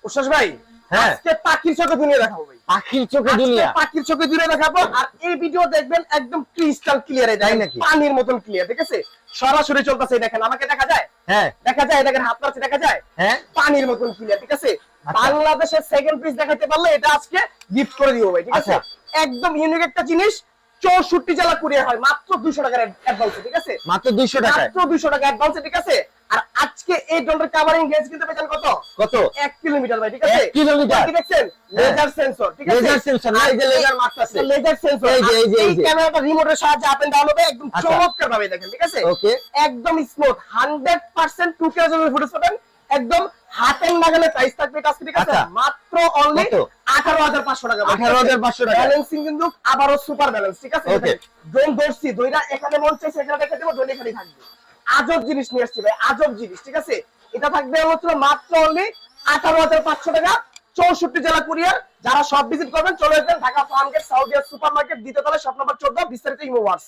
উচ্ছ্বাস ভাই, হ্যাঁ। আজকে পাখির চোখে দুনিয়া দেখাবো ভাই। পাখির চোখে দুনিয়া। আজকে পাখির চোখে দুনিয়া দেখাবো, আর এই ভিডিও দেখবেন একদম ক্রিস্টাল ক্লিয়ার, তাই নাকি? পানির মতন ক্লিয়ার, ঠিক আছে? সরাসরি চলতেছে, দেখেন আমাকে দেখা যায়, হ্যাঁ দেখা যায়, দেখেন হাত নাড়ছে দেখা যায়, হ্যাঁ। পানির মতন ক্লিয়ার, ঠিক আছে? আচ্ছা। বাংলাদেশের সেকেন্ড পিস দেখাতে পারলে এটা আজকে গিফট করে দিব ভাই, ঠিক আছে? আচ্ছা। একদম ইউনিক একটা জিনিস, 64 জেলা কুরিয়ার হয় মাত্র 200 টাকার অ্যাডভান্স, ঠিক আছে? মাত্র 200 টাকায়। মাত্র 200 টাকা অ্যাডভান্স, ঠিক আছে? আর আজকে এই ডলার কভারিং গেজ কিন্তু পেছন কত? কত? 1 কিলোমিটার ভাই, ঠিক আছে? 1 কিলোমিটার। কি দেখছেন? লেজার সেন্সর, ঠিক আছে? লেজার সেন্সর, না এই যে লেজার মারতাছে। লেজার সেন্সর, এই যে, এই যে, এই যে। ক্যামেরাটা রিমোটের সাহায্যে আপ এন্ড ডাউন হবে, একদম আচ্ছা। চমৎকার ভাবে দেখেন, ঠিক আছে? ওকে। একদম স্মুথ 100% 2K ফুটেজ পাবেন, একদম হাতের নাগালে প্রাইস থাকবে এটা আজকে, ঠিক আছে? আচ্ছা। মাত্র অনলি কত? 18,500 টাকা। 18,500 টাকা। ব্যালেন্সিং কিন্তু আবারো সুপার ব্যালেন্স, ঠিক আছে? Okay. ড্রোন ধরছি, দইরা এখানে মন চাইছে এখানে দেখা দেব, ড্রোন এখানে থাকবে। আজব জিনিস নিয়ে আসছি ভাই, আজব জিনিস, ঠিক আছে? এটা থাকবে হচ্ছে মাত্র অনলি 18,500 টাকা, 64 জেলা কুরিয়ার। যারা সব ভিজিট করবেন চলে আসবেন Dhaka Farmgate south super market, দ্বিতীয় তলায়, শপ নাম্বার 14, বিস্তারিত ইমো হোয়াটসঅ্যাপ।